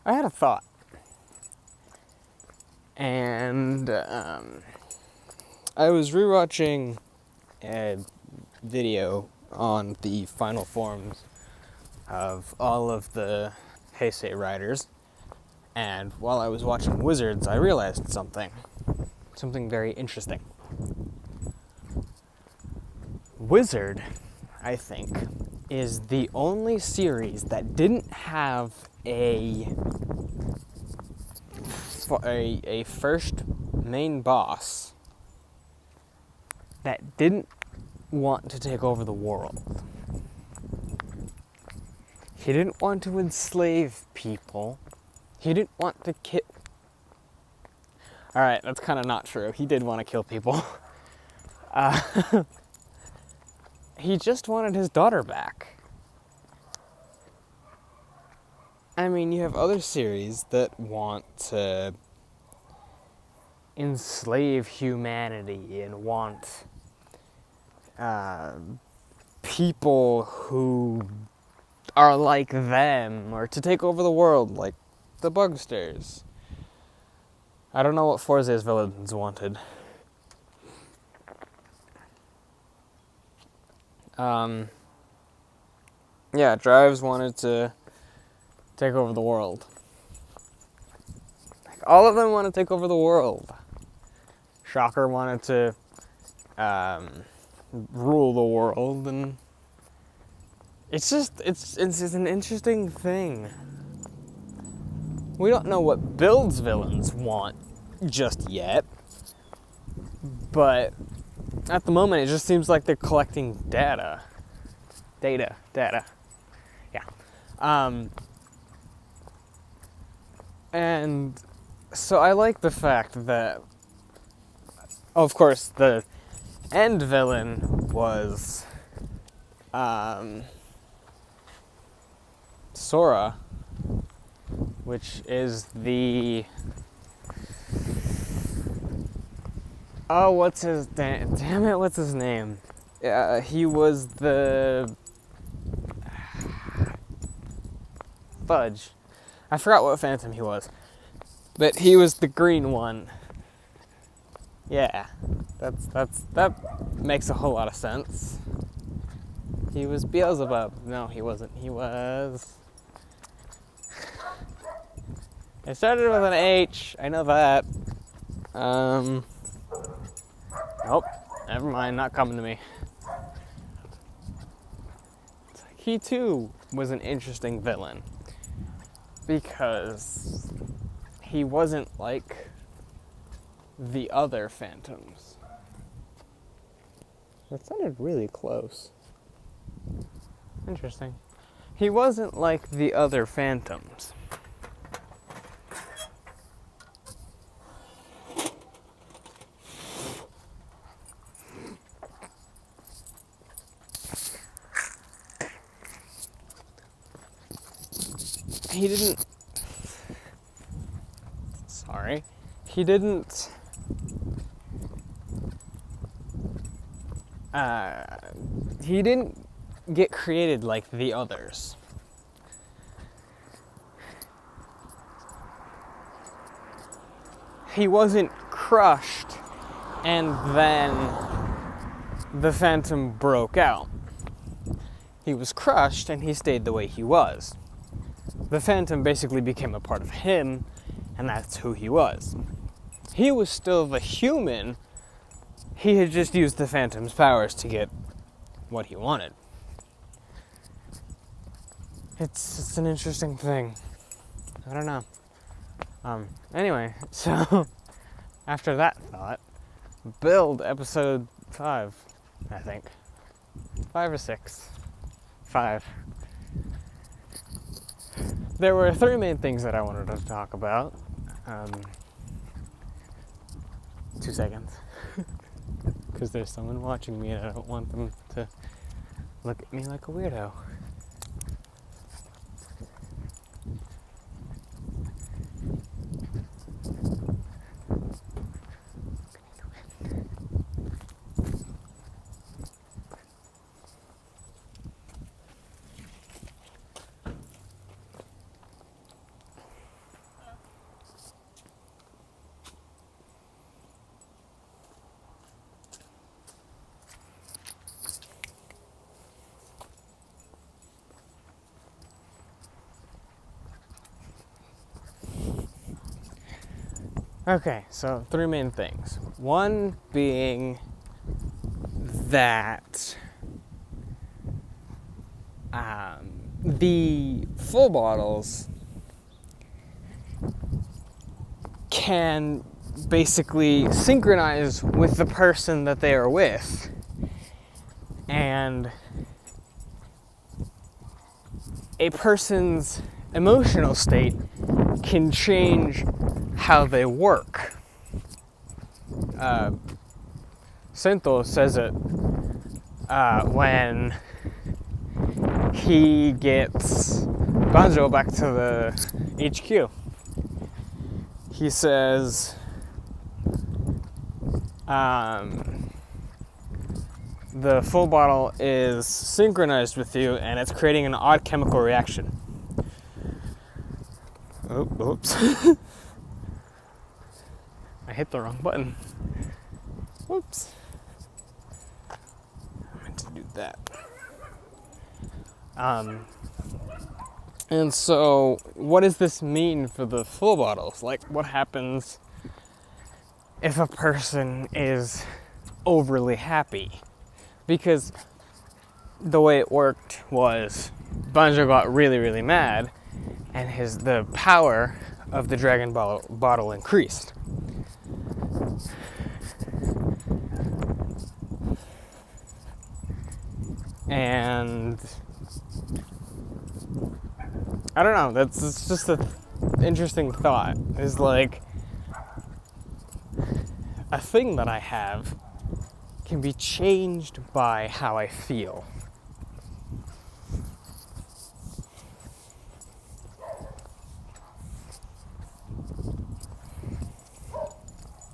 I had a thought. And I was rewatching a video on the final forms of all of the Heisei riders. And while I was watching Wizards, I realized something very interesting. Wizard, I think, is the only series that didn't have a first main boss that didn't want to take over the world. He didn't want to enslave people. He didn't want to kill... Alright, that's kind of not true. He did want to kill people. He just wanted his daughter back. I mean, you have other series that want to enslave humanity and want people who are like them, or to take over the world, like the Bugsters. I don't know what Forze's villains wanted. Yeah, Drives wanted to take over the world. Like, all of them want to take over the world. Shocker wanted to rule the world, and it's just an interesting thing. We don't know what Build's villains want just yet, but at the moment it just seems like they're collecting data. Yeah. And so I like the fact that, of course, the end villain was Sora, which is the... Oh, what's his... Damn it, what's his name? He was the... Fudge. I forgot what Phantom he was. But he was the green one. Yeah. That makes a whole lot of sense. He was Beelzebub. No, he wasn't. He was... It started with an H. I know that. Nope. Never mind. Not coming to me. He too was an interesting villain, because he wasn't like the other Phantoms. That sounded really close. Interesting. He wasn't like the other Phantoms. He didn't... Sorry. He didn't... He didn't get created like the others. He wasn't crushed and then the Phantom broke out. He was crushed and he stayed the way he was. The Phantom basically became a part of him, and that's who he was. He was still the human. He had just used the Phantom's powers to get what he wanted. It's an interesting thing. I don't know. Anyway, so after that thought, Build episode 5, I think. 5 or 6. 5. There were 3 main things that I wanted to talk about. 2 seconds. Because there's someone watching me and I don't want them to look at me like a weirdo. Okay, so 3 main things. One being that the full bottles can basically synchronize with the person that they are with, and a person's emotional state can change how they work. Sento says it when he gets Banjo back to the HQ. He says, the full bottle is synchronized with you and it's creating an odd chemical reaction. Oops. I hit the wrong button. Whoops. I meant to do that. And so, what does this mean for the full bottles? Like, what happens if a person is overly happy? Because the way it worked was Banjo got really, really mad, and the power of the dragon bottle increased. And I don't know, it's just an interesting thought. Is like, a thing that I have can be changed by how I feel.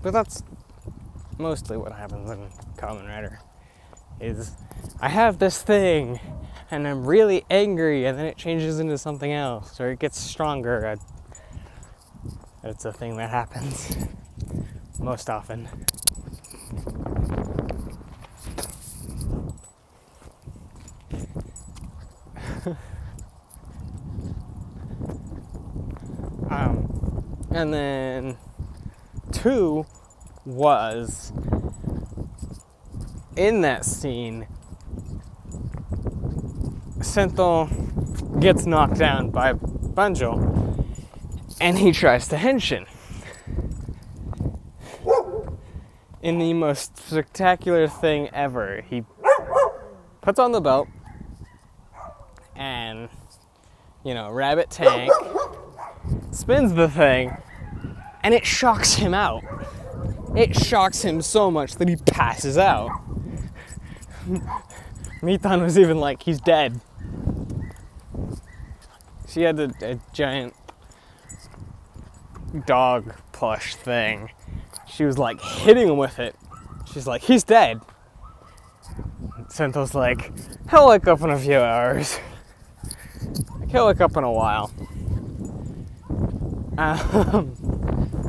But that's mostly what happens in Kamen Rider. Is I have this thing and I'm really angry, and then it changes into something else, or it gets stronger. It's a thing that happens most often. And then 2 was, in that scene, Sento gets knocked down by Banjo and he tries to henshin. In the most spectacular thing ever, he puts on the belt and, Rabbit Tank spins the thing, and it shocks him out. It shocks him so much that he passes out. Mitan was even like, he's dead. She had a giant dog plush thing. She was like hitting him with it. She's like, he's dead. Sento's like, he'll wake up in a few hours. He'll wake up in a while.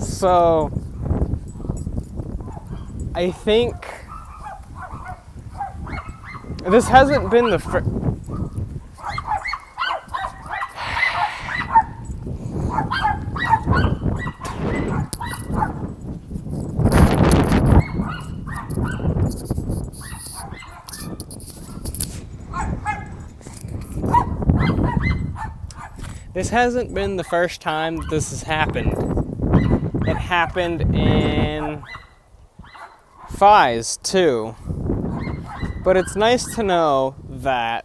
So I think this hasn't been the first. This hasn't been the first time that this has happened. It happened in Fies too. But it's nice to know that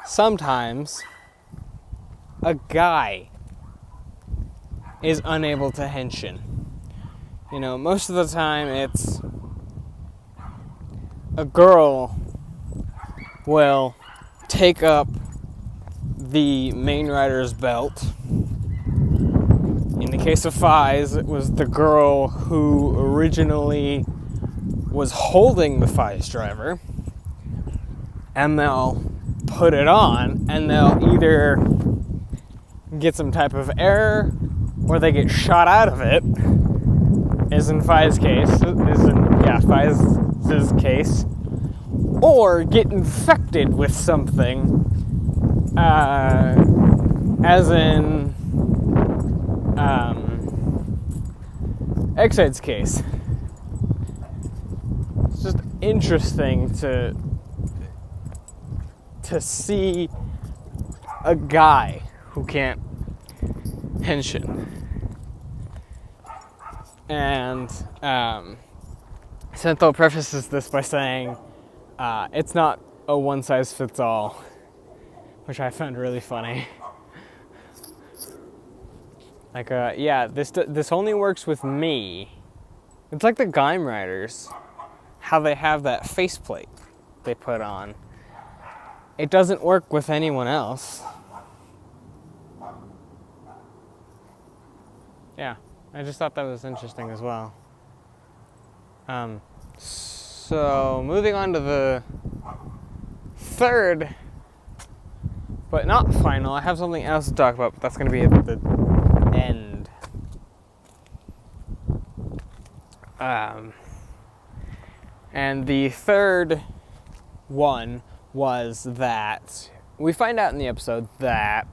sometimes a guy is unable to henshin. Most of the time it's a girl will take up the main rider's belt. In the case of Fies, it was the girl who originally was holding the Fies driver, and they'll put it on, and they'll either get some type of error, or they get shot out of it, as in Fies' case, Fies' case, or get infected with something, as in Exide's case. It's just interesting to see a guy who can't henshin. And Sento prefaces this by saying it's not a one-size-fits-all, which I found really funny. Like, this only works with me. It's like the Kamen Riders, how they have that faceplate they put on. It doesn't work with anyone else. Yeah, I just thought that was interesting as well. So, moving on to the third, but not final, I have something else to talk about, but that's going to be at the end. And the third one was that we find out in the episode that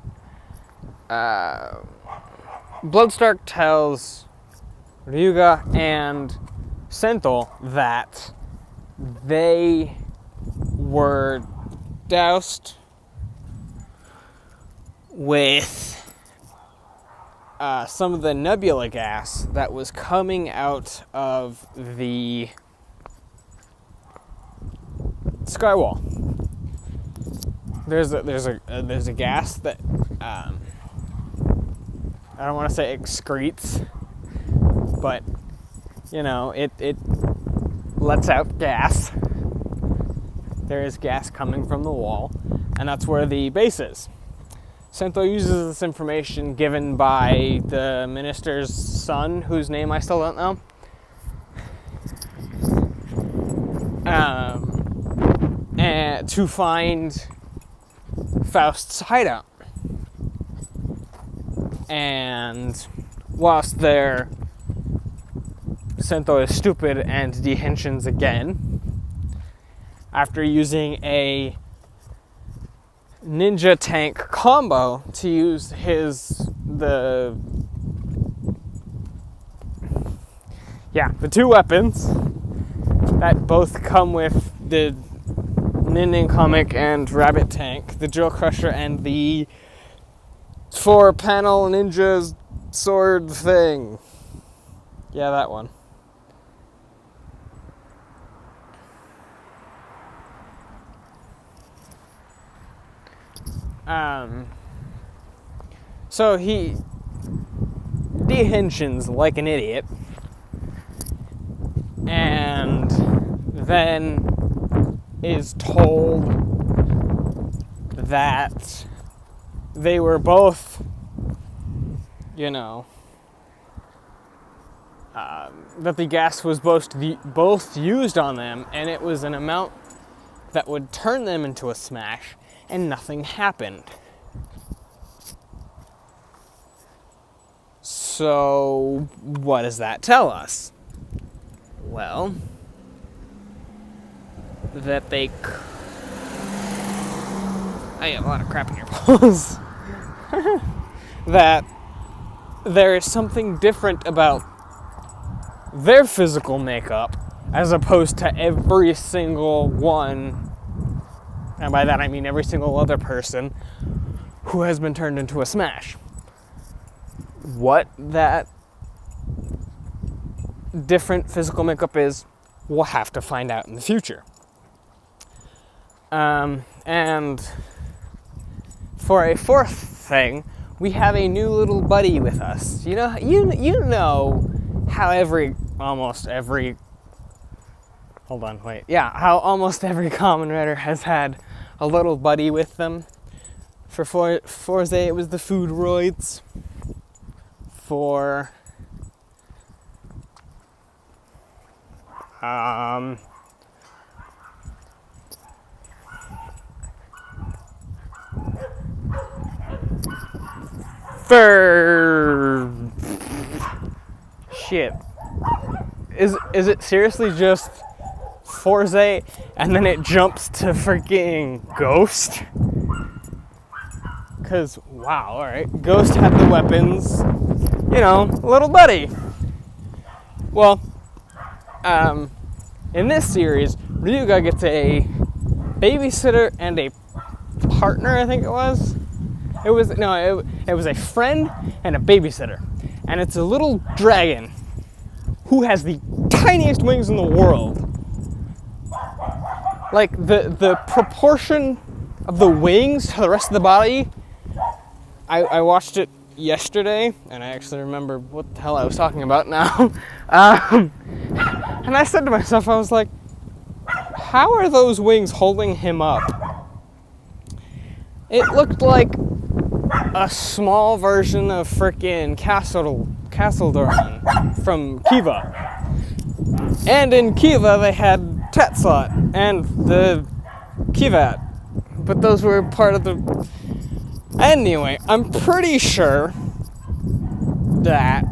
Bloodstark tells Ryuga and Sento that they were doused with some of the nebula gas that was coming out of the skywall. There's a gas that I don't want to say excretes, but it lets out gas. There is gas coming from the wall, and that's where the base is. Sento uses this information given by the minister's son, whose name I still don't know. And to find Faust's hideout. And whilst there, Sento is stupid and dehensions again. After using a ninja tank combo to use the two weapons that both come with the Ninden comic and rabbit tank, the drill crusher and the 4-panel ninja sword thing. Yeah, that one. So he dehensions like an idiot, and then is told that they were both, that the gas was both used on them, and it was an amount that would turn them into a smash, and nothing happened. So, what does that tell us? Well, that I have a lot of crap in your balls. That there is something different about their physical makeup as opposed to every single one, and by that I mean every single other person who has been turned into a smash. What that different physical makeup is, we'll have to find out in the future. And for a fourth thing, we have a new little buddy with us. You know how almost every Kamen Rider has had a little buddy with them. For Forze, it was the food roids. For shit. Is it seriously just Forze and then it jumps to freaking Ghost? Cause wow, alright. Ghost had the weapons, little buddy. Well, in this series, Ryuga gets a babysitter and a partner, I think it was. It was a friend and a babysitter. And it's a little dragon who has the tiniest wings in the world. Like, the proportion of the wings to the rest of the body, I watched it yesterday, and I actually remember what the hell I was talking about now. And I said to myself, I was like, how are those wings holding him up? It looked like a small version of frickin' Castle Doran from Kiva. And in Kiva they had Tetslot and the Kivat. But those were part of the... Anyway, I'm pretty sure that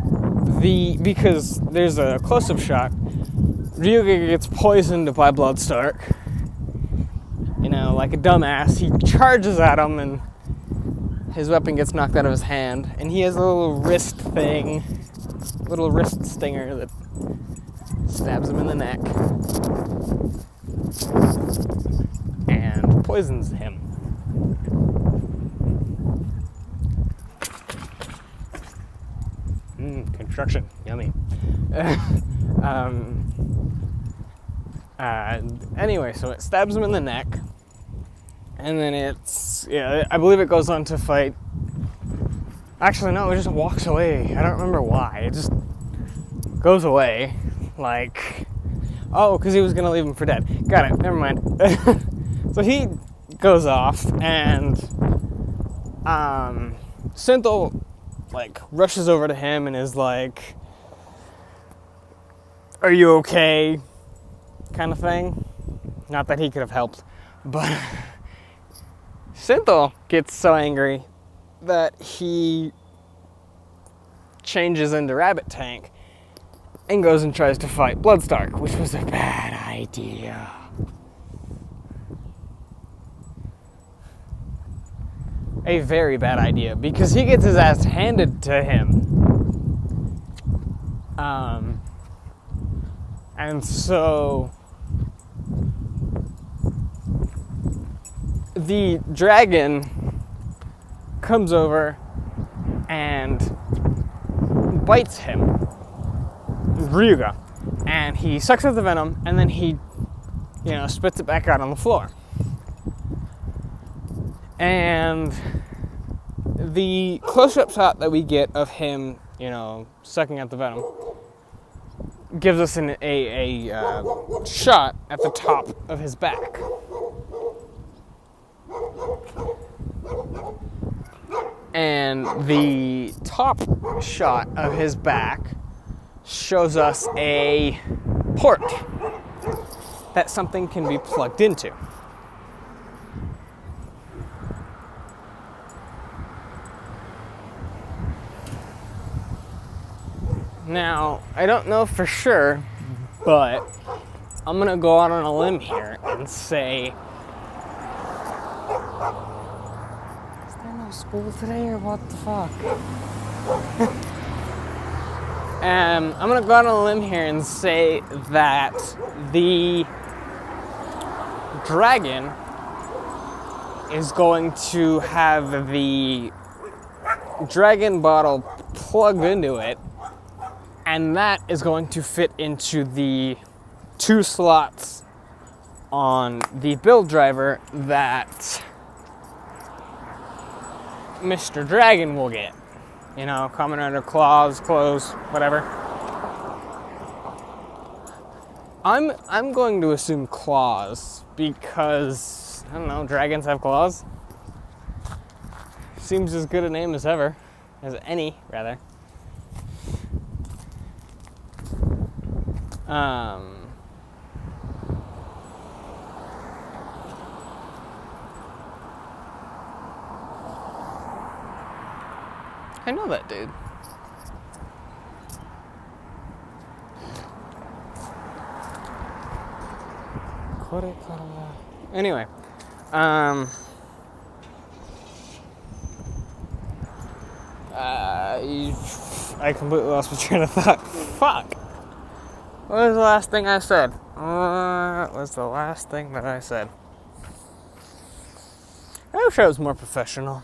because there's a close-up shot, Ryuga gets poisoned by Bloodstark. You know, like a dumbass, he charges at him and his weapon gets knocked out of his hand, and he has a little wrist stinger that stabs him in the neck and poisons him. Construction, yummy. Anyway, so it stabs him in the neck, and then I believe it goes on to fight. Actually, no, it just walks away. I don't remember why. It just goes away, like, because he was gonna leave him for dead. Got it. Never mind. So he goes off, and Synthel rushes over to him and is like, "Are you okay?" kind of thing. Not that he could have helped, but Synthel gets so angry that he changes into Rabbit Tank and goes and tries to fight Bloodstark, which was a bad idea. A very bad idea, because he gets his ass handed to him. And so the dragon comes over and bites him, Ryuga, and he sucks out the venom, and then he, spits it back out on the floor. And the close-up shot that we get of him, sucking out the venom, gives us a shot at the top of his back. And the top shot of his back shows us a port that something can be plugged into. Now, I don't know for sure, but I'm gonna go out on a limb here and say, is there no school today or what the fuck? I'm gonna go out on a limb here and say that the dragon is going to have the dragon bottle plugged into it, and that is going to fit into the 2 slots on the build driver that Mr. Dragon will get. Kamen Rider claws, clothes, whatever. I'm going to assume claws because, I don't know, dragons have claws. Seems as good a name as ever. As any, rather. I know that dude. Anyway, I completely lost my train of thought. Fuck. What was the last thing I said? What was the last thing that I said? I wish I was more professional.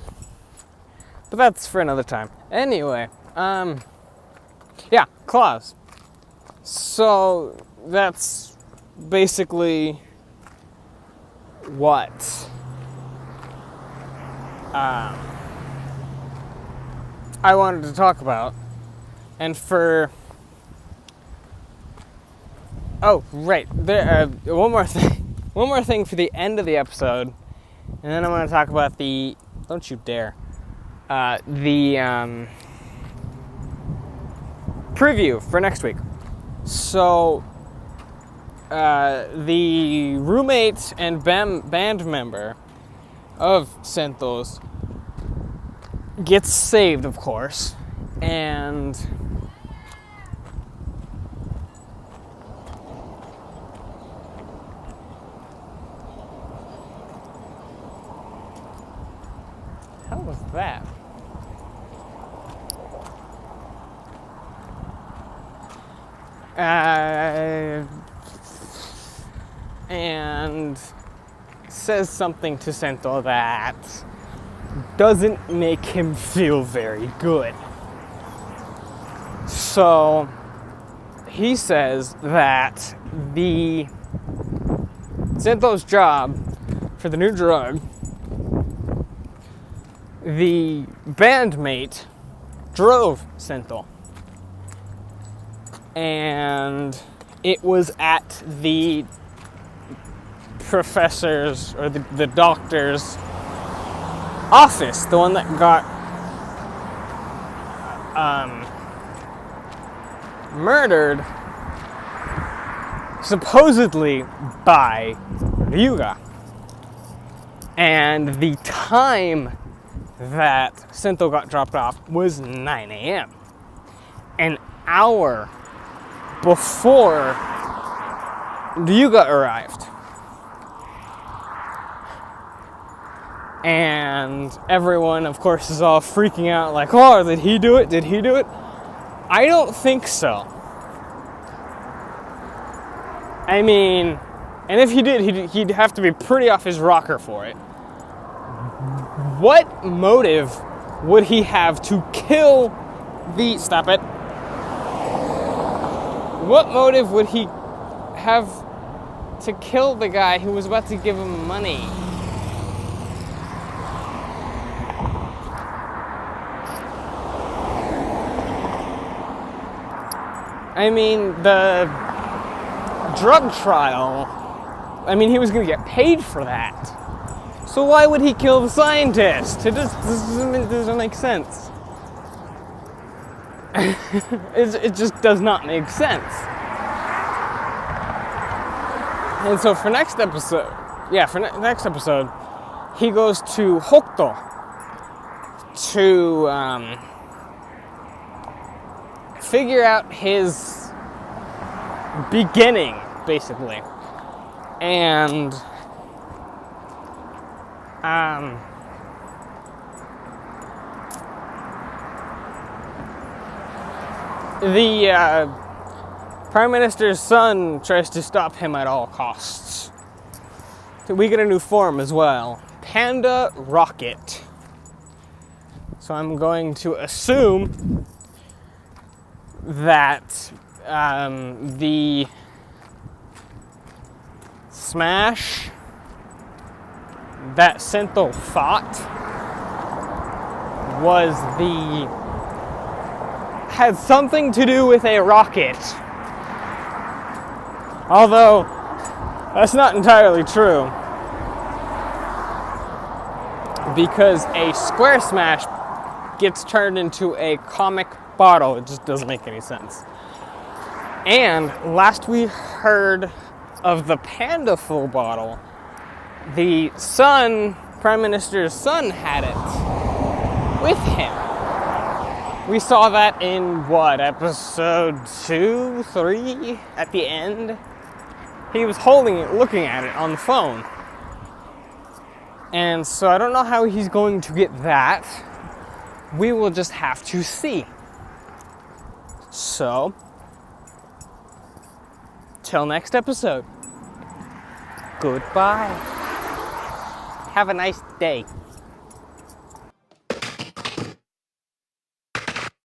But that's for another time. Anyway, yeah, claws. So that's basically what I wanted to talk about. And for right there, one more thing for the end of the episode, and then I want to talk about the don't you dare the preview for next week. So the roommate and band member of Sento's gets saved, of course, and how was that? And says something to Sento that doesn't make him feel very good. So he says that the Sento's job for the new drug, the bandmate drove Sento. And it was at the professor's or the doctor's office, the one that got murdered supposedly by Ryuga. And the time that Sento got dropped off was 9 a.m. An hour before Ryuga arrived. And everyone, of course, is all freaking out like, oh, did he do it? Did he do it? I don't think so. I mean, and if he did, he'd have to be pretty off his rocker for it. What motive would he have to kill the... Stop it. What motive would he have to kill the guy who was about to give him money? I mean, the drug trial, I mean, he was going to get paid for that. So why would he kill the scientist? It just doesn't make sense. It just does not make sense. And so for next episode, next episode, he goes to Hokuto to figure out his beginning, basically. And the Prime Minister's son tries to stop him at all costs. So we get a new form as well. Panda Rocket. So I'm going to assume that the smash that Sento fought had something to do with a rocket. Although, that's not entirely true. Because a square smash gets turned into a comic bottle. It just doesn't make any sense. And last we heard of the Panda Full bottle, the son, Prime Minister's son, had it with him. We saw that in, episode 2, 3, at the end? He was holding it, looking at it on the phone. And so I don't know how he's going to get that. We will just have to see. So, until next episode, goodbye. Have a nice day.